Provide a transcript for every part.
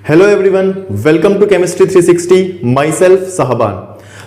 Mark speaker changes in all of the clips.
Speaker 1: Hello everyone, welcome to chemistry 360। Myself Sahban.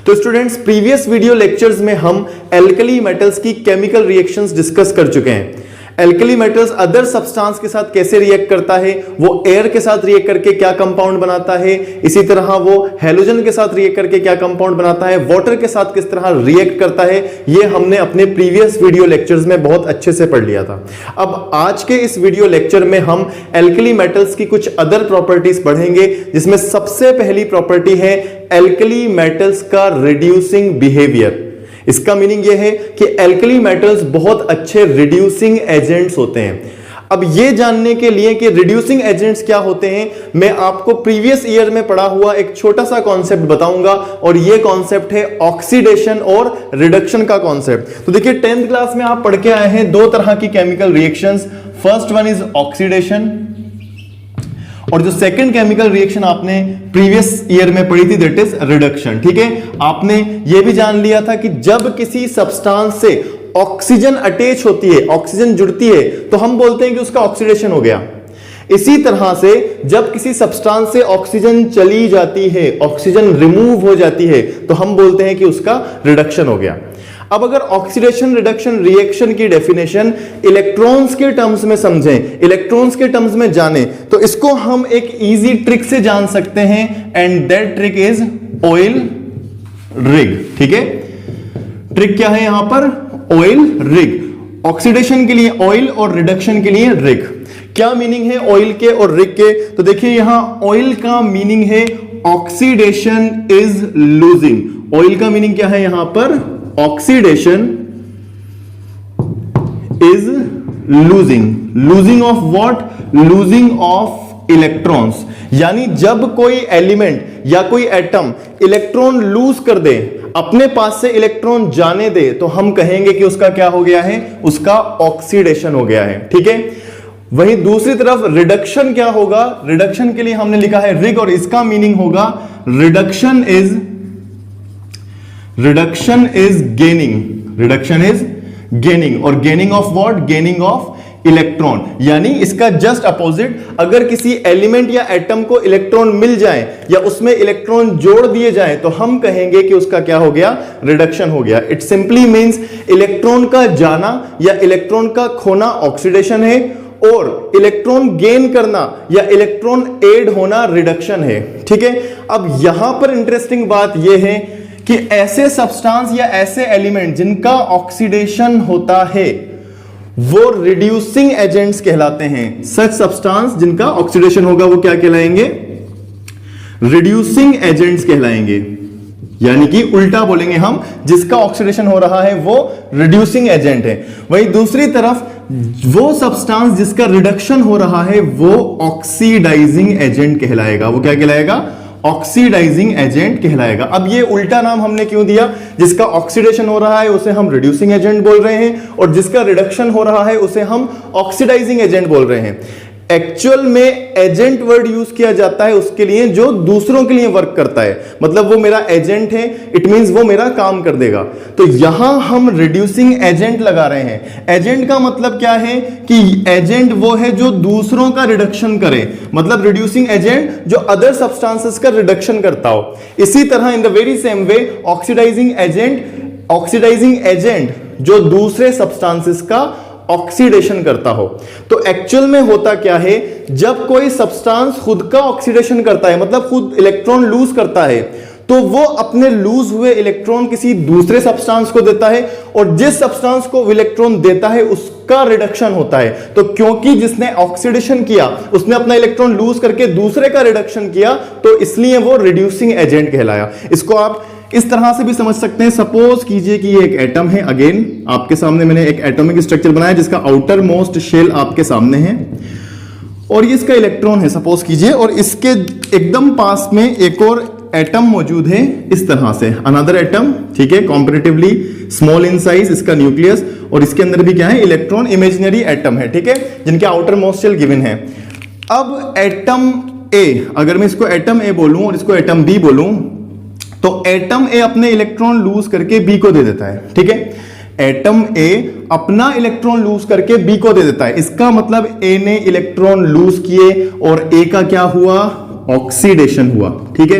Speaker 1: तो students, previous video lectures में हम alkali metals की chemical reactions discuss कर चुके हैं। एल्कली मेटल्स अदर सब्सटेंस के साथ कैसे रिएक्ट करता है, वो एयर के साथ रिएक्ट करके क्या कंपाउंड बनाता है, इसी तरह वो हैलोजन के साथ रिएक्ट करके क्या कंपाउंड बनाता है, वाटर के साथ किस तरह रिएक्ट करता है, ये हमने अपने प्रीवियस वीडियो लेक्चर्स में बहुत अच्छे से पढ़ लिया था। अब आज के इस वीडियो लेक्चर में हम एल्कली मेटल्स की कुछ अदर प्रॉपर्टीज पढ़ेंगे, जिसमें सबसे पहली प्रॉपर्टी है एल्कली मेटल्स का रिड्यूसिंग बिहेवियर। इसका मीनिंग यह है कि एल्कली मेटल्स बहुत अच्छे रिड्यूसिंग एजेंट्स होते हैं। अब यह जानने के लिए कि रिड्यूसिंग एजेंट्स क्या होते हैं, मैं आपको प्रीवियस ईयर में पढ़ा हुआ एक छोटा सा कॉन्सेप्ट बताऊंगा, और यह कॉन्सेप्ट है ऑक्सीडेशन और रिडक्शन का कॉन्सेप्ट। तो देखिए, 10th क्लास में आप पढ़ के आए हैं दो तरह की chemical reactions. First one is oxidation, और जो सेकंड केमिकल रिएक्शन आपने प्रीवियस ईयर में पढ़ी थी दैट इज रिडक्शन। ठीक है, आपने ये भी जान लिया था कि जब किसी सब्सटेंस से ऑक्सीजन अटैच होती है, ऑक्सीजन जुड़ती है, तो हम बोलते हैं कि उसका ऑक्सीडेशन हो गया। इसी तरह से जब किसी सब्सटेंस से ऑक्सीजन चली जाती है, ऑक्सीजन रिमूव हो जाती है, तो हम बोलते हैं कि उसका रिडक्शन हो गया। अब अगर ऑक्सीडेशन रिडक्शन रिएक्शन की डेफिनेशन इलेक्ट्रॉन्स के टर्म्स में समझें, इलेक्ट्रॉन्स के टर्म्स में जाने, तो इसको हम एक इजी ट्रिक से जान सकते हैं, and that trick is oil rig. ठीक है, ट्रिक क्या है यहां पर? Oil rig. ऑक्सीडेशन के लिए ऑयल और रिडक्शन के लिए रिग। क्या मीनिंग है ऑयल के और रिग के? तो देखिए, यहां ऑयल का मीनिंग है ऑक्सीडेशन इज लूजिंग। ऑयल का मीनिंग क्या है यहां पर? Oxidation is losing. Losing of what? Losing of electrons. यानी जब कोई एलिमेंट या कोई एटम इलेक्ट्रॉन लूज कर दे, अपने पास से इलेक्ट्रॉन जाने दे, तो हम कहेंगे कि उसका क्या हो गया है? उसका ऑक्सीडेशन हो गया है। ठीक है, वहीं दूसरी तरफ रिडक्शन क्या होगा? रिडक्शन के लिए हमने लिखा है रिग, और इसका मीनिंग होगा reduction is gaining. Reduction is gaining, और gaining of what? Gaining of electron. यानी इसका जस्ट अपोजिट, अगर किसी एलिमेंट या एटम को इलेक्ट्रॉन मिल जाए या उसमें इलेक्ट्रॉन जोड़ दिए जाए, तो हम कहेंगे कि उसका क्या हो गया? रिडक्शन हो गया। इट सिंपली मींस इलेक्ट्रॉन का जाना या इलेक्ट्रॉन का खोना ऑक्सीडेशन है, और इलेक्ट्रॉन गेन करना या इलेक्ट्रॉन ऐड होना रिडक्शन है। ठीक है, अब यहां पर इंटरेस्टिंग बात यह है कि ऐसे सब्सटेंस या ऐसे एलिमेंट जिनका ऑक्सीडेशन होता है वो रिड्यूसिंग एजेंट्स कहलाते हैं। सच सब्सटेंस जिनका ऑक्सीडेशन होगा वो क्या कहलाएंगे? रिड्यूसिंग एजेंट्स कहलाएंगे। यानी कि उल्टा बोलेंगे हम, जिसका ऑक्सीडेशन हो रहा है वो रिड्यूसिंग एजेंट है। वहीं दूसरी तरफ वो सब्सटेंस जिसका रिडक्शन हो रहा है वो ऑक्सीडाइजिंग एजेंट कहलाएगा। वो क्या कहलाएगा? ऑक्सीडाइजिंग एजेंट कहलाएगा। अब ये उल्टा नाम हमने क्यों दिया? जिसका ऑक्सीडेशन हो रहा है उसे हम रिड्यूसिंग एजेंट बोल रहे हैं, और जिसका रिडक्शन हो रहा है उसे हम ऑक्सीडाइजिंग एजेंट बोल रहे हैं। एक्चुअल में एजेंट वर्ड यूज किया जाता है उसके लिए जो दूसरों के लिए वर्क करता है, मतलब वो मेरा एजेंट है, इट मींस वो मेरा काम कर देगा। तो यहां हम रिड्यूसिंग एजेंट लगा रहे हैं। एजेंट का मतलब क्या है? कि एजेंट वो है जो दूसरों का रिडक्शन करे, मतलब रिड्यूसिंग एजेंट जो अदर सब्सटेंसेस का रिडक्शन करता हो। इसी तरह in the very same way oxidizing agent जो दूसरे सब्सटेंसेस का ऑक्सीडेशन करता हो। तो एक्चुअल में होता क्या है, जब कोई सब्सटेंस खुद का ऑक्सीडेशन करता है, मतलब खुद इलेक्ट्रॉन लूज करता है, तो वो अपने लूज हुए इलेक्ट्रॉन किसी दूसरे सब्सटेंस को देता है, और जिस सब्सटेंस को इलेक्ट्रॉन देता है उसका रिडक्शन होता है। तो क्योंकि जिसने ऑक्सीडेशन किया उसने अपना इलेक्ट्रॉन लूज करके दूसरे का रिडक्शन किया, तो इसलिए वो रिड्यूसिंग एजेंट कहलाया। इसको आप इस तरह से भी समझ सकते हैं। सपोज कीजिए कि ये एक एटम है। अगेन आपके सामने मैंने एक एटॉमिक स्ट्रक्चर बनाया जिसका आउटर मोस्ट शेल आपके सामने है, और ये इसका इलेक्ट्रॉन है सपोज कीजिए, और इसके एकदम पास में एक और एटम मौजूद है इस तरह से, अनदर एटम। ठीक है, कंपैरेटिवली स्मॉल इन साइज इसका न्यूक्लियस, और इसके अंदर भी क्या है? इलेक्ट्रॉन। इमेजिनरी एटम है, ठीक है, जिनके आउटर मोस्ट शेल गिवन है। अब एटम ए, अगर मैं इसको एटम ए बोलूं और इसको एटम बी बोलूं, तो एटम ए अपने इलेक्ट्रॉन लूज करके बी को दे देता है। ठीक है, एटम ए अपना इलेक्ट्रॉन लूज करके बी को दे देता है। इसका मतलब ए ने इलेक्ट्रॉन लूज किए और ए का क्या हुआ? ऑक्सीडेशन हुआ, ठीक है।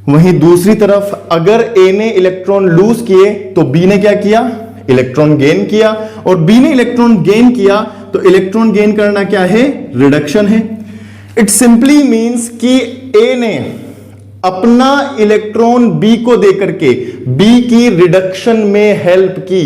Speaker 1: वहीं दूसरी तरफ अगर ए ने इलेक्ट्रॉन लूज किए तो बी ने क्या किया, इलेक्ट्रॉन गेन किया, और बी ने इलेक्ट्रॉन गेन किया तो इलेक्ट्रॉन गेन करना क्या है, रिडक्शन है। इट सिंपली मींस कि ए ने अपना इलेक्ट्रॉन बी को देकर के बी की रिडक्शन में हेल्प की,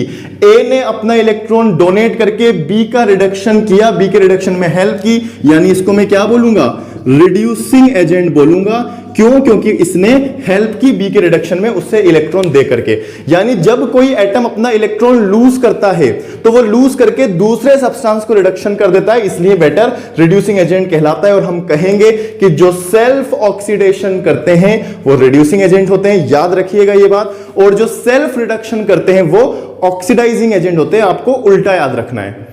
Speaker 1: ए ने अपना इलेक्ट्रॉन डोनेट करके बी का रिडक्शन किया, बी के रिडक्शन में हेल्प की, यानी इसको मैं क्या बोलूंगा, रिड्यूसिंग एजेंट बोलूंगा। क्यों, क्योंकि इसने हेल्प की बी के रिडक्शन में उससे इलेक्ट्रॉन दे करके। यानी जब कोई एटम अपना इलेक्ट्रॉन लूज करता है तो वो लूज करके दूसरे सब्सटेंस को रिडक्शन कर देता है, इसलिए बेटर रिड्यूसिंग एजेंट कहलाता है। और हम कहेंगे कि जो सेल्फ ऑक्सीडेशन करते हैं वो रिड्यूसिंग एजेंट होते हैं, याद रखिएगा ये बात। और जो सेल्फ रिडक्शन करते हैं वो ऑक्सीडाइजिंग एजेंट होते हैं, आपको उल्टा याद रखना है।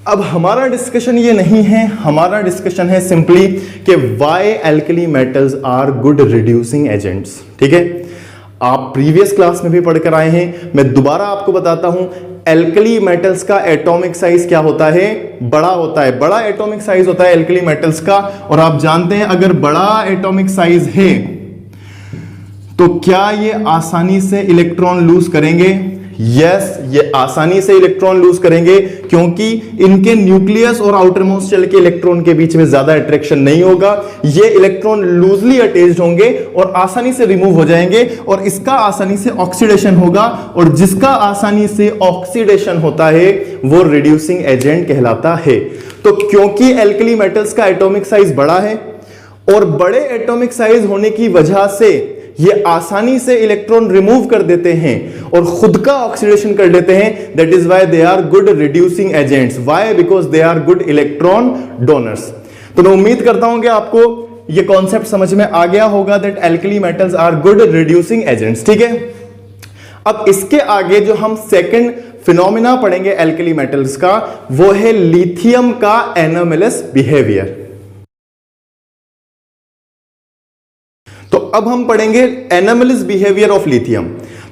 Speaker 1: अब हमारा डिस्कशन ये नहीं है, हमारा डिस्कशन है सिंपली कि why alkali metals are good reducing agents, ठीक है। आप प्रीवियस क्लास में भी पढ़कर आए हैं, मैं दोबारा आपको बताता हूं। एल्कली मेटल्स का एटॉमिक साइज क्या होता है, बड़ा होता है, बड़ा एटॉमिक साइज होता है एल्कली मेटल्स का। और आप जानते हैं अगर बड़ा एटॉमिक साइज है तो क्या ये आसानी से इलेक्ट्रॉन लूज करेंगे, यस, ये आसानी से इलेक्ट्रॉन लूज करेंगे, क्योंकि इनके न्यूक्लियस और आउटर मोस्ट शेल के इलेक्ट्रॉन के बीच में ज्यादा अट्रैक्शन नहीं होगा। ये इलेक्ट्रॉन लूजली अटैच्ड होंगे और आसानी से रिमूव हो जाएंगे, और इसका आसानी से ऑक्सीडेशन होगा, और जिसका आसानी से ऑक्सीडेशन होता है वो रिड्यूसिंग एजेंट कहलाता है। तो क्योंकि एल्कली मेटल्स का एटॉमिक साइज बड़ा है और बड़े एटॉमिक साइज होने की वजह से ये आसानी से इलेक्ट्रॉन रिमूव कर देते हैं और खुद का ऑक्सीडेशन कर देते हैं, that is why they are good reducing agents. Why, because they are good electron donors. तो मैं उम्मीद करता हूं कि आपको ये कॉन्सेप्ट समझ में आ गया होगा that alkali metals are good reducing agents, ठीक है। अब इसके आगे जो हम सेकंड फिनोमिना पढ़ेंगे एल्कली मेटल्स का, वो है लिथियम का एनोमलस बिहेवियर। तो अब हम पढ़ेंगे एनोमलस बिहेवियर ऑफ लिथियम।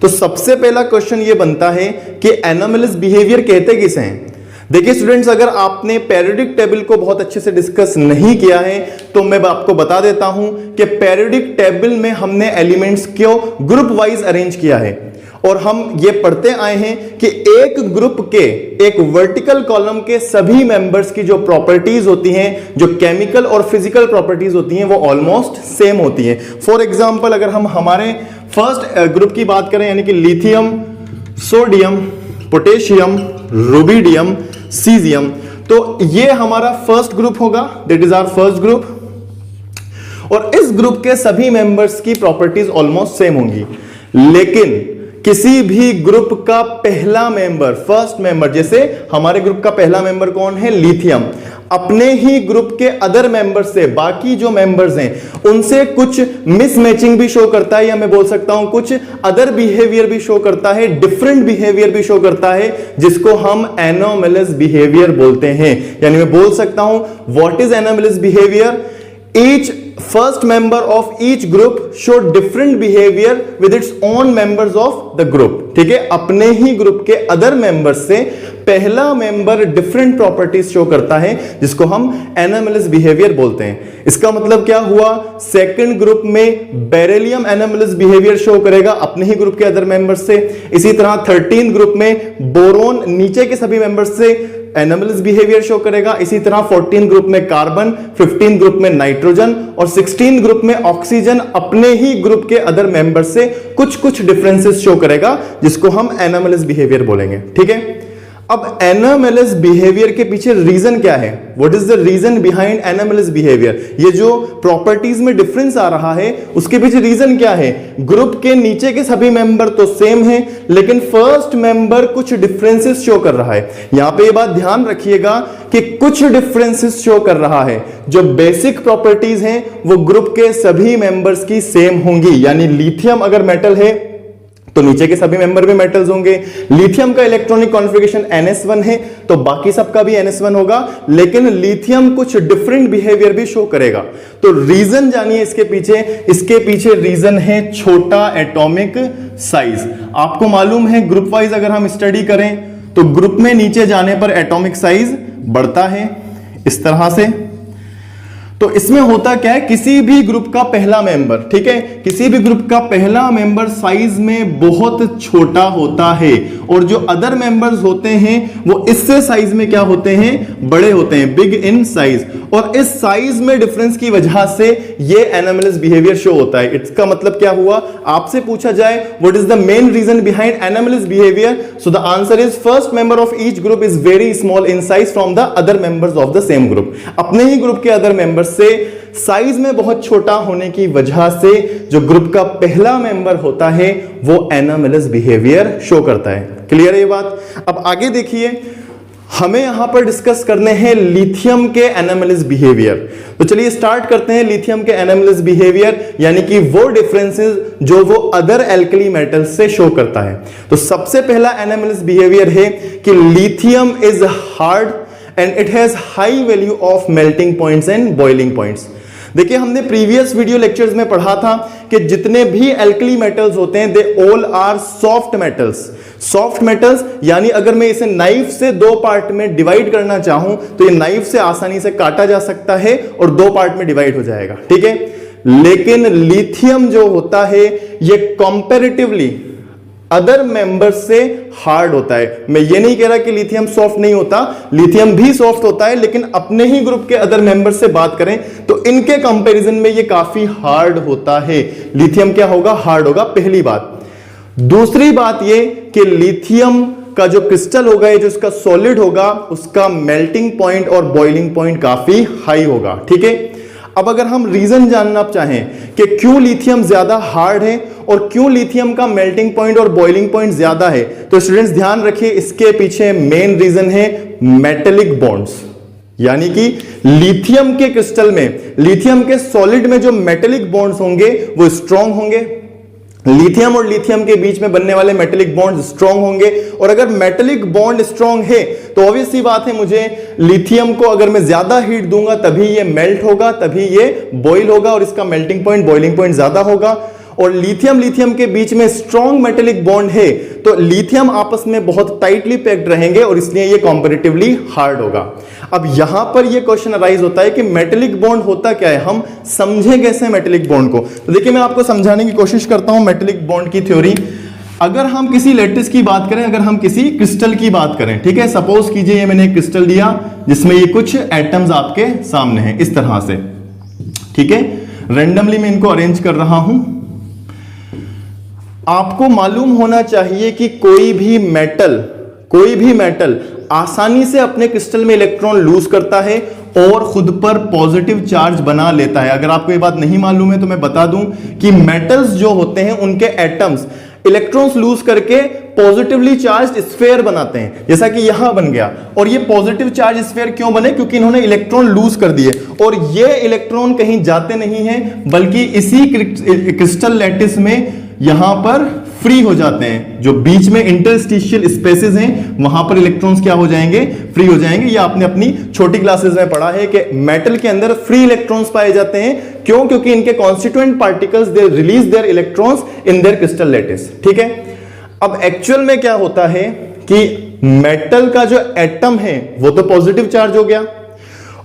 Speaker 1: तो सबसे पहला क्वेश्चन ये बनता है कि एनोमलस बिहेवियर कहते किसे हैं। देखिए स्टूडेंट्स, अगर आपने पेरियोडिक टेबल को बहुत अच्छे से डिस्कस नहीं किया है तो मैं आपको बता देता हूं कि पेरियोडिक टेबल में हमने एलिमेंट्स को ग्रुप वाइज अरेंज किया है, और हम ये पढ़ते आए हैं कि एक ग्रुप के, एक वर्टिकल कॉलम के सभी मेंबर्स की जो प्रॉपर्टीज होती हैं, जो केमिकल और फिजिकल प्रॉपर्टीज होती हैं, वो ऑलमोस्ट सेम होती हैं। फॉर एग्जांपल अगर हम हमारे फर्स्ट ग्रुप की बात करें, यानी कि lithium, sodium, potassium, rubidium, caesium, तो ये हमारा फर्स्ट ग्रुप होगा, that is our first group. और इस ग्रुप के सभी मेंबर्स की प्रॉपर्टीज ऑलमोस्ट सेम होंगी, लेकिन किसी भी ग्रुप का पहला मेंबर, फर्स्ट मेंबर, जैसे हमारे ग्रुप का पहला मेंबर कौन है, लिथियम, अपने ही ग्रुप के अदर मेंबर्स से, बाकी जो मेंबर्स हैं उनसे कुछ मिसमैचिंग भी शो करता है, या मैं बोल सकता हूं कुछ अदर बिहेवियर भी शो करता है, डिफरेंट बिहेवियर भी शो करता है, जिसको हम एनोमलस बिहेवियर बोलते हैं। यानी मैं बोल सकता हूं what is anomalous behaviour, each first member of each group show different behavior with its own members of the group, ठीक है। अपने ही ग्रुप के अदर मेंबर्स से पहला मेंबर डिफरेंट प्रॉपर्टीज शो करता है, जिसको हम एनोमलस बिहेवियर बोलते हैं। इसका मतलब क्या हुआ, सेकंड ग्रुप में बेरिलियम एनोमलस बिहेवियर शो करेगा अपने ही ग्रुप के अदर मेंबर्स से। इसी तरह 13 ग्रुप में बोरोन नीचे के सभी मेंबर्स से एनोमलस बिहेवियर शो करेगा। इसी तरह 14 ग्रुप में कार्बन, 15 ग्रुप में नाइट्रोजन और 16 ग्रुप में ऑक्सीजन अपने ही ग्रुप के अदर मेंबर से कुछ कुछ डिफरेंसेस शो करेगा, जिसको हम एनोमलस बिहेवियर बोलेंगे, ठीक है। अब एनोमलस बिहेवियर के पीछे रीजन क्या है, what is the reason behind anomalous behaviour, ये जो प्रॉपर्टीज में डिफरेंस आ रहा है उसके पीछे रीजन क्या है। ग्रुप के नीचे के सभी मेंबर तो सेम हैं, लेकिन फर्स्ट मेंबर कुछ डिफरेंसेस शो कर रहा है। यहां पे ये बात ध्यान रखिएगा कि कुछ डिफरेंसेस शो कर रहा है, जो बेसिक प्रॉपर्टीज हैं वो ग्रुप के सभी मेंबर्स की सेम होंगी। यानी लिथियम अगर मेटल है तो नीचे के सभी मेंबर भी मेटल्स होंगे। लिथियम का इलेक्ट्रॉनिक कॉन्फ़िगरेशन NS1 है तो बाकी सबका भी NS1 होगा, लेकिन लिथियम कुछ डिफरेंट बिहेवियर भी शो करेगा। तो रीजन जानिए इसके पीछे रीजन है छोटा एटॉमिक साइज। आपको मालूम है ग्रुप वाइज अगर हम स्टडी करें तो ग्रुप में नीचे जाने पर एटॉमिक साइज बढ़ता है इस तरह से। तो इसमें होता क्या है, किसी भी ग्रुप का पहला मेंबर, ठीक है, किसी भी ग्रुप का पहला मेंबर साइज में बहुत छोटा होता है और जो अदर मेंबर्स होते हैं वो इससे साइज में क्या होते हैं, बड़े होते हैं, बिग इन साइज। और इस साइज में डिफरेंस की वजह से ये एनोमलस बिहेवियर शो होता है। इसका मतलब क्या हुआ, आपसे पूछा जाए what is the main reason behind anomalous behaviour, so the answer is first member of each group is very small in size from the other members of the same group. अपने ही ग्रुप के other members से size में बहुत छोटा होने की वजह से जो ग्रुप का पहला मेंबर होता है वो एनोमलस बिहेवियर शो करता है। क्लियर है ये बात। अब आगे देखिए, हमें यहां पर डिस्कस करने हैं लिथियम के एनोमलस बिहेवियर। तो चलिए स्टार्ट करते हैं लिथियम के एनोमलस बिहेवियर, यानी कि वो डिफरेंसेस जो वो अदर एल्कली मेटल्स से शो करता है। तो सबसे पहला एनोमलस बिहेवियर है कि lithium is hard and it has high value of melting points and boiling points. देखिए हमने प्रीवियस वीडियो लेक्चर्स में पढ़ा था कि जितने भी एल्कली मेटल्स होते हैं they all are soft metals. Soft metals यानी अगर मैं इसे नाइफ से दो पार्ट में डिवाइड करना चाहूं तो ये नाइफ से आसानी से काटा जा सकता है और दो पार्ट में डिवाइड हो जाएगा, ठीक है। लेकिन लिथियम जो होता है ये कंपैरेटिवली अदर मेंबर्स से हार्ड होता है। मैं ये नहीं कह रहा कि लिथियम सॉफ्ट नहीं होता, लिथियम भी सॉफ्ट होता है, लेकिन अपने ही ग्रुप के अदर मेंबर्स से बात करें तो इनके कंपैरिजन में ये काफी हार्ड होता है। लिथियम क्या होगा, हार्ड होगा, पहली बात। दूसरी बात ये कि लिथियम का जो क्रिस्टल होगा, ये जो इसका सॉलिड होगा, उसका मेल्टिंग पॉइंट और बॉइलिंग पॉइंट काफी हाई होगा, ठीक है। अब अगर हम रीजन जानना चाहें कि क्यों लिथियम ज्यादा हार्ड है और क्यों लिथियम का मेल्टिंग पॉइंट और बॉइलिंग पॉइंट ज्यादा है, तो स्टूडेंट्स ध्यान रखिए इसके पीछे मेन रीजन है मेटेलिक बॉन्ड्स। यानी कि लिथियम के क्रिस्टल में, लिथियम के सॉलिड में जो मेटेलिक बॉन्ड्स होंगे वो स्ट्रांग होंगे। लिथियम और लिथियम के बीच में बनने वाले मेटेलिक बॉन्ड स्ट्रांग होंगे और अगर मेटेलिक बॉन्ड स्ट्रांग है तो ऑब्वियस सी बात है, मुझे लिथियम को अगर मैं ज्यादा हीट दूंगा तभी ये मेल्ट होगा, तभी ये बॉइल होगा और इसका मेल्टिंग पॉइंट बॉइलिंग पॉइंट ज्यादा होगा। और लिथियम के बीच में स्ट्रांग मेटेलिक बॉन्ड है तो लिथियम आपस में बहुत टाइटली पैक्ड रहेंगे और इसलिए ये कंपैरेटिवली हार्ड होगा। अब यहां पर ये क्वेश्चन अराइज होता है कि मेटेलिक बॉन्ड होता क्या है, हम समझें कैसे मेटेलिक बॉन्ड को। तो देखिए मैं आपको समझाने की कोशिश करता हूं मेटेलिक बॉन्ड की थ्योरी। अगर हम किसी लैटिस की बात करें, अगर हम किसी क्रिस्टल की बात करें, ठीक है, सपोज कीजिए ये मैंने एक क्रिस्टल दिया जिसमें ये कुछ एटम्स आपके सामने हैं इस तरह से, ठीक है, रेंडमली मैं इनको अरेंज कर रहा हूं। आपको मालूम होना चाहिए कि कोई भी मेटल आसानी से अपने क्रिस्टल में इलेक्ट्रॉन लूज करता है और खुद पर पॉजिटिव चार्ज बना लेता है। अगर आपको ये बात नहीं मालूम है तो मैं बता दूं कि मेटल्स जो होते हैं उनके एटम्स इलेक्ट्रॉन्स लूज करके पॉजिटिवली चार्ज स्फीयर बनाते हैं, जैसा कि यहां बन गया। और ये पॉजिटिव चार्ज स्फीयर क्यों बने, क्योंकि इन्होंने इलेक्ट्रॉन लूज कर दिए और ये इलेक्ट्रॉन कहीं जाते नहीं हैं बल्कि इसी क्रिस्टल लैटिस में यहां पर फ्री हो जाते हैं। जो बीच में इंटरस्टिशियल स्पेसेस हैं वहां पर इलेक्ट्रॉन्स क्या हो जाएंगे, फ्री हो जाएंगे। ये आपने अपनी छोटी क्लासेस में पढ़ा है कि मेटल के अंदर फ्री इलेक्ट्रॉन्स पाए जाते हैं। क्यों, क्योंकि इनके constituent particles they release there electrons in their crystal lattice, ठीक है। अब एक्चुअल में क्या होता है कि मेटल का जो एटम है वो तो पॉजिटिव चार्ज हो गया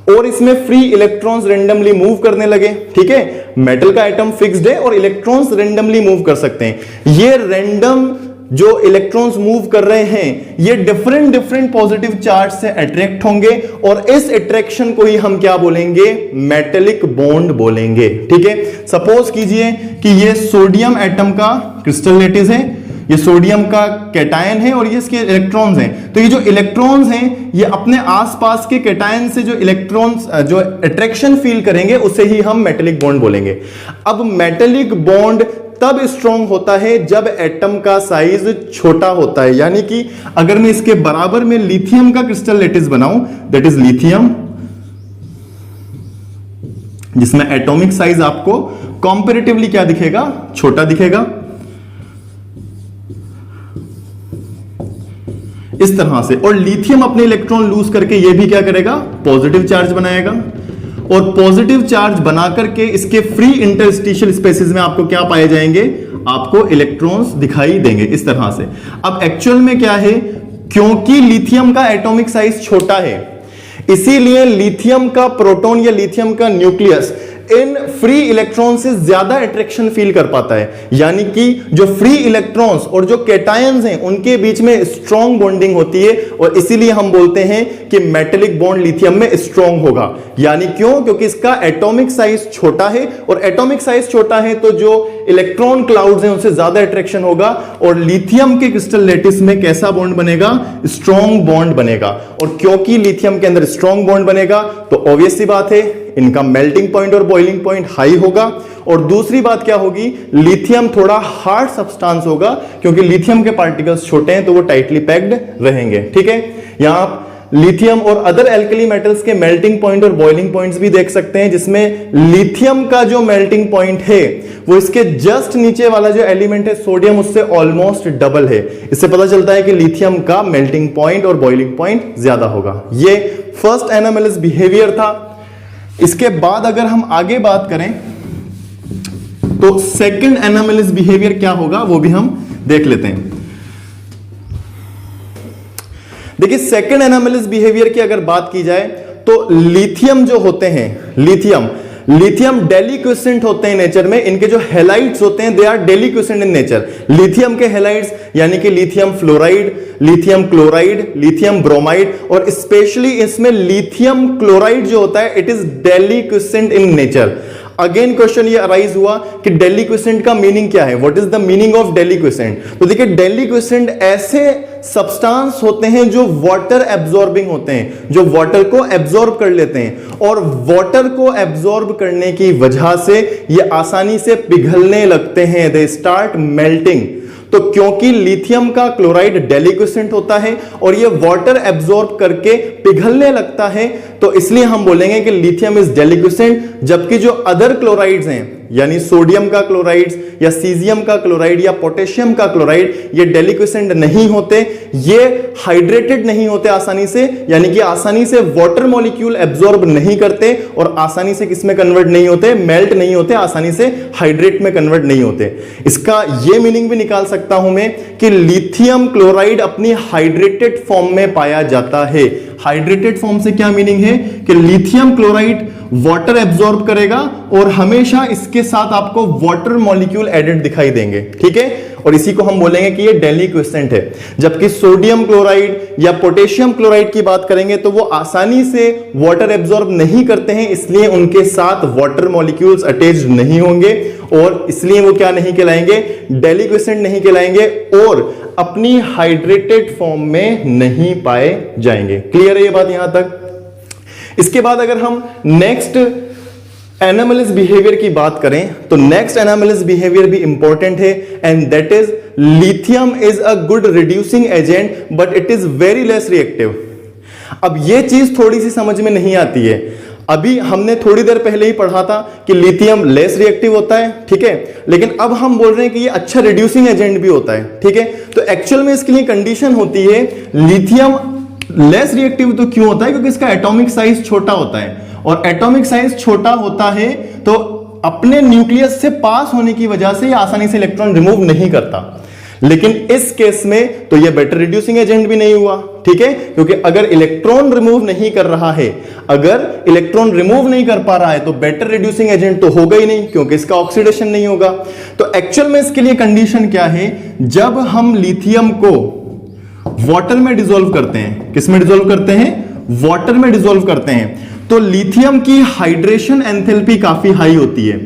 Speaker 1: और इसमें फ्री इलेक्ट्रॉन्स रेंडमली मूव करने लगे, ठीक है। मेटल का एटम फिक्स्ड है और इलेक्ट्रॉन्स रेंडमली मूव कर सकते हैं। ये रैंडम जो इलेक्ट्रॉन्स मूव कर रहे हैं ये डिफरेंट पॉजिटिव चार्ज से अट्रैक्ट होंगे और इस अट्रैक्शन को ही हम क्या बोलेंगे, मेटेलिक बॉन्ड बोलेंगे, ठीक है। सपोज कीजिए कि ये सोडियम एटम का क्रिस्टल लैटिस है, ये सोडियम का कैटायन है और ये इसके इलेक्ट्रॉन्स हैं। तो ये जो इलेक्ट्रॉन्स हैं ये अपने आसपास के कैटायन से जो इलेक्ट्रॉन्स जो अट्रैक्शन फील करेंगे उसे ही हम मेटेलिक बॉन्ड बोलेंगे। अब मेटेलिक बॉन्ड तब स्ट्रॉन्ग होता है जब एटम का साइज छोटा होता है। यानी कि अगर मैं इसके बराबर में लिथियम का क्रिस्टल लैटिस बनाऊं, दैट इज लिथियम, जिसमें एटॉमिक साइज आपको कंपैरेटिवली क्या दिखेगा, छोटा दिखेगा, इस तरह से। और लिथियम अपने इलेक्ट्रॉन लूज करके ये भी क्या करेगा, पॉजिटिव चार्ज बनाएगा और पॉजिटिव चार्ज बना करके इसके फ्री इंटरस्टिशियल स्पेसेस में आपको क्या पाए जाएंगे, आपको इलेक्ट्रॉन्स दिखाई देंगे इस तरह से। अब एक्चुअल में क्या है, क्योंकि लिथियम का एटॉमिक साइज छोटा है इसीलिए लिथियम का प्रोटॉन या लिथियम का न्यूक्लियस इन फ्री इलेक्ट्रॉन से ज्यादा अट्रैक्शन फील कर पाता है, यानी कि जो फ्री इलेक्ट्रॉन्स और जो कैटायंस हैं उनके बीच में स्ट्रॉन्ग बॉन्डिंग होती है, और इसीलिए हम बोलते हैं कि मेटेलिक बॉन्ड लिथियम में स्ट्रॉन्ग होगा। यानी क्यों? क्योंकि इसका एटॉमिक साइज छोटा है, और एटॉमिक साइज छोटा है तो जो इलेक्ट्रॉन क्लाउड्स हैं उनसे ज्यादा अट्रैक्शन होगा, और लिथियम के क्रिस्टल लैटिस में कैसा बॉन्ड बनेगा? स्ट्रॉन्ग बॉन्ड बनेगा। और क्योंकि लिथियम के अंदर स्ट्रॉन्ग बॉन्ड बनेगा तो ऑब्वियस सी बात है इनका मेल्टिंग पॉइंट और बॉइलिंग पॉइंट हाई होगा। और दूसरी बात क्या होगी? लिथियम थोड़ा हार्ड सब्सटेंस होगा, क्योंकि लिथियम के पार्टिकल्स छोटे हैं तो वो टाइटली पैक्ड रहेंगे। ठीक है, यहां आप लिथियम और अदर एल्कली मेटल्स के मेल्टिंग पॉइंट और बॉइलिंग पॉइंट्स भी देख सकते हैं, जिसमें लिथियम का जो मेल्टिंग पॉइंट है वो इसके जस्ट नीचे वाला जो एलिमेंट है सोडियम उससे ऑलमोस्ट डबल है। इससे पता चलता है कि लिथियम का मेल्टिंग पॉइंट और बॉइलिंग पॉइंट ज्यादा होगा। ये फर्स्ट एनामेलिस बिहेवियर था। इसके बाद अगर हम आगे बात करें तो सेकंड एनामेलिस बिहेवियर क्या होगा वो भी हम देख लेते हैं। देखिए, सेकंड एनामेलिस बिहेवियर की अगर बात की जाए तो लिथियम जो होते हैं, लिथियम डेलिक्विसेंट होते हैं नेचर में। इनके जो हैलाइड्स होते हैं they are deliquescent in nature. Lithium के हैलाइड्स यानी कि lithium fluoride, lithium chloride, lithium bromide, और स्पेशली इसमें लिथियम क्लोराइड जो होता है it is deliquescent in nature. Again question ये अराइज हुआ कि डेलिक्विसेंट का मीनिंग क्या है? What is the meaning of deliquescent? तो देखिए, डेलिक्विसेंट ऐसे सब्सटेंस होते हैं जो वाटर एब्जॉर्बिंग होते हैं, जो वाटर को एब्जॉर्ब कर लेते हैं, और वाटर को एब्जॉर्ब करने की वजह से ये आसानी से पिघलने लगते हैं, दे स्टार्ट मेल्टिंग। तो क्योंकि लिथियम का क्लोराइड डेलिक्विसेंट होता है और ये वाटर एब्जॉर्ब करके पिघलने लगता है, तो इसलिए हम बोलेंगे कि लिथियम इज डेलिक्विसेंट। जबकि जो अदर क्लोराइड्स हैं यानी सोडियम का क्लोराइड्स या सीजियम का क्लोराइड या पोटेशियम का क्लोराइड, ये डेलिक्विसेंट नहीं होते, ये हाइड्रेटेड नहीं होते आसानी से, यानी कि आसानी से वाटर मॉलिक्यूल एब्जॉर्ब नहीं करते और आसानी से किसमें कन्वर्ट नहीं होते? मेल्ट नहीं होते, आसानी से हाइड्रेट में कन्वर्ट नहीं होते। इसका ये मीनिंग भी निकाल सकता हूं मैं कि लिथियम क्लोराइड अपनी हाइड्रेटेड फॉर्म में पाया जाता है। हाइड्रेटेड फॉर्म से क्या मीनिंग है कि लिथियम क्लोराइड वाटर एब्जॉर्ब करेगा और हमेशा इसके साथ आपको वाटर मॉलिक्यूल एडेड दिखाई देंगे। ठीक है, और इसी को हम बोलेंगे कि ये डेलिक्विसेंट है। जबकि सोडियम क्लोराइड या पोटेशियम क्लोराइड की बात करेंगे तो वो आसानी से वाटर एब्जॉर्ब नहीं करते हैं, इसलिए उनके साथ वाटर मॉलिक्यूल्स अटैच्ड नहीं होंगे और इसलिए वो क्या नहीं कहलाएंगे? डेलिक्विसेंट नहीं कहलाएंगे और अपनी हाइड्रेटेड फॉर्म में नहीं पाए जाएंगे। क्लियर है ये बात यहां तक? इसके बाद अगर हम नेक्स्ट एनामेलिस बिहेवियर की बात करें तो नेक्स्ट एनामेलिस बिहेवियर भी इंपॉर्टेंट है, and that is lithium is a good reducing agent but it is very less reactive. अब ये चीज थोड़ी सी समझ में नहीं आती है। अभी हमने थोड़ी देर पहले ही पढ़ा था कि लिथियम लेस रिएक्टिव होता है, ठीक है, लेकिन अब हम बोल रहे हैं कि ये अच्छा रिड्यूसिंग एजेंट भी होता है। ठीक है, तो एक्चुअल में इसके लिए कंडीशन होती है लिथियम लेस रिएक्टिव तो क्यों होता है? क्योंकि इसका एटॉमिक साइज छोटा होता है, और एटॉमिक साइज छोटा होता है तो अपने न्यूक्लियस से पास होने की वजह से ये आसानी से इलेक्ट्रॉन रिमूव नहीं करता। लेकिन इस केस में तो ये बेटर रिड्यूसिंग एजेंट भी नहीं हुआ। ठीक है, क्योंकि अगर इलेक्ट्रॉन रिमूव नहीं कर रहा है, अगर इलेक्ट्रॉन रिमूव नहीं कर पा रहा है तो बेटर रिड्यूसिंग एजेंट तो होगा ही नहीं, क्योंकि इसका ऑक्सीडेशन नहीं होगा। तो एक्चुअल में इसके लिए कंडीशन क्या है? जब हम लिथियम को वाटर में डिसॉल्व करते हैं, किस में डिसॉल्व करते हैं? वाटर में डिसॉल्व करते हैं, तो लिथियम की हाइड्रेशन एंथैल्पी काफी हाई होती है।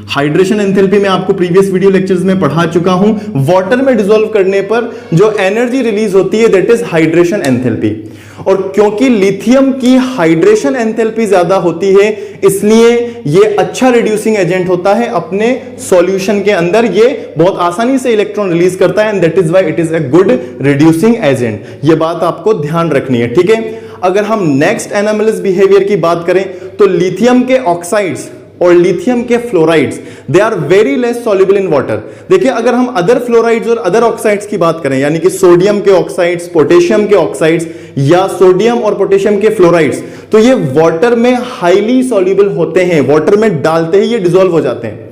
Speaker 1: हाइड्रेशन एंथैल्पी में आपको प्रीवियस वीडियो लेक्चर्स में पढ़ा चुका हूं। वाटर में डिसॉल्व करने पर जो एनर्जी रिलीज होती है दैट इज हाइड्रेशन एंथैल्पी। और क्योंकि लिथियम की हाइड्रेशन एंथैल्पी ज्यादा होती है इसलिए ये अच्छा रिड्यूसिंग एजेंट होता है। अपने सॉल्यूशन के अंदर ये बहुत आसानी से इलेक्ट्रॉन रिलीज करता है, and that is why it is a good reducing agent. ये बात आपको ध्यान रखनी है। ठीक है, अगर हम नेक्स्ट एनामेलिस बिहेवियर की बात करें तो लिथियम के ऑक्साइड्स और लिथियम के fluorides they are very less soluble in water. देखिए, अगर हम अदर फ्लोराइड्स और अदर ऑक्साइड्स की बात करें, यानी कि सोडियम के ऑक्साइड्स, पोटेशियम के ऑक्साइड्स या सोडियम और पोटेशियम के फ्लोराइड्स, तो ये वाटर में हाईली सॉल्युबल होते हैं, वाटर में डालते ही ये डिसॉल्व हो जाते हैं।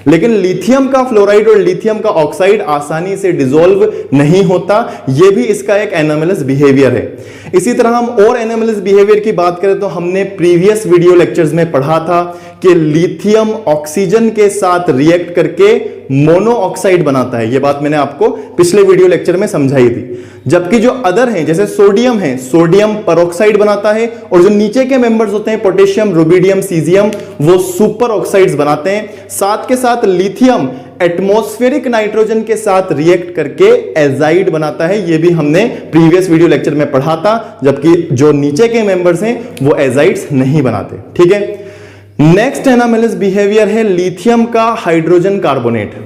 Speaker 1: लेकिन लिथियम का फ्लोराइड और लिथियम का ऑक्साइड आसानी से डिसॉल्व नहीं होता, यह भी इसका एक एनोमलस बिहेवियर है। इसी तरह हम और एनोमलस बिहेवियर की बात करें तो हमने प्रीवियस वीडियो लेक्चर्स में पढ़ा था कि लिथियम ऑक्सीजन के साथ रिएक्ट करके मोनो ऑक्साइड बनाता है। यह बात मैंने आपको पिछले वीडियो लेक्चर में समझाई थी। जबकि जो अदर हैं जैसे सोडियम है, सोडियम परऑक्साइड बनाता है, और जो नीचे के मेंबर्स होते हैं पोटेशियम, रुबिडियम, सीजियम, वो सुपर ऑक्साइड्स बनाते हैं। साथ के साथ लिथियम एटमॉस्फेरिक नाइट्रोजन के साथ रिएक्ट करके एजाइड बनाता है। यह भी हमने प्रीवियस वीडियो लेक्चर में पढ़ा था, जबकि जो नीचे के मेंबर्स हैं वो एजाइड्स नहीं बनाते। ठीक है, नेक्स्ट एनोमलस बिहेवियर है लिथियम का हाइड्रोजन कार्बोनेट।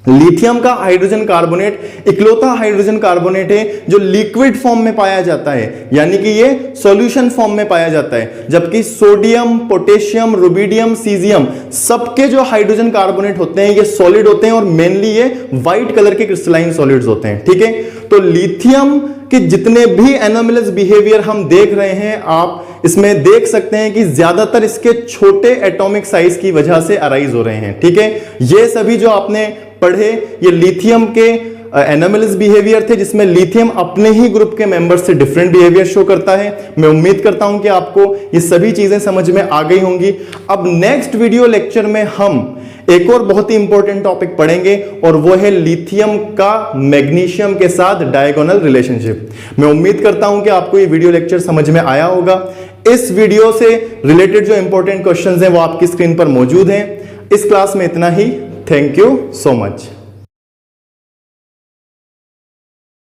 Speaker 1: लिथियम का हाइड्रोजन कार्बोनेट इकलौता हाइड्रोजन कार्बोनेट है जो लिक्विड फॉर्म में पाया जाता है, यानी कि ये सॉल्यूशन फॉर्म में पाया जाता है। जबकि सोडियम, पोटेशियम, रुबिडियम, सीजियम सबके जो हाइड्रोजन कार्बोनेट होते हैं ये सॉलिड होते हैं और मेनली ये व्हाइट कलर के क्रिस्टलाइन सॉलिड्स होते हैं। ठीक है, तो लिथियम के जितने भी एनोमलस बिहेवियर हम देख रहे हैं, आप इसमें देख सकते हैं कि ज्यादातर इसके छोटे एटॉमिक साइज की वजह से अराइज हो रहे हैं। ठीक है, ये सभी जो आपने पढ़े ये लिथियम के एनोमलस बिहेवियर थे, जिसमें लिथियम अपने ही ग्रुप के मेंबर्स से डिफरेंट बिहेवियर शो करता है। मैं उम्मीद करता हूं कि आपको ये सभी चीजें समझ में आ गई होंगी। अब नेक्स्ट वीडियो लेक्चर में हम एक और बहुत ही इंपॉर्टेंट टॉपिक पढ़ेंगे और वो है लिथियम का मैग्नीशियम के साथ डायगोनल रिलेशनशिप। मैं उम्मीद करता हूं कि आपको ये वीडियो लेक्चर समझ में आया होगा। इस वीडियो से रिलेटेड जो इंपॉर्टेंट क्वेश्चंस हैं वो आपकी स्क्रीन पर मौजूद हैं। इस क्लास में इतना ही। Thank you so much.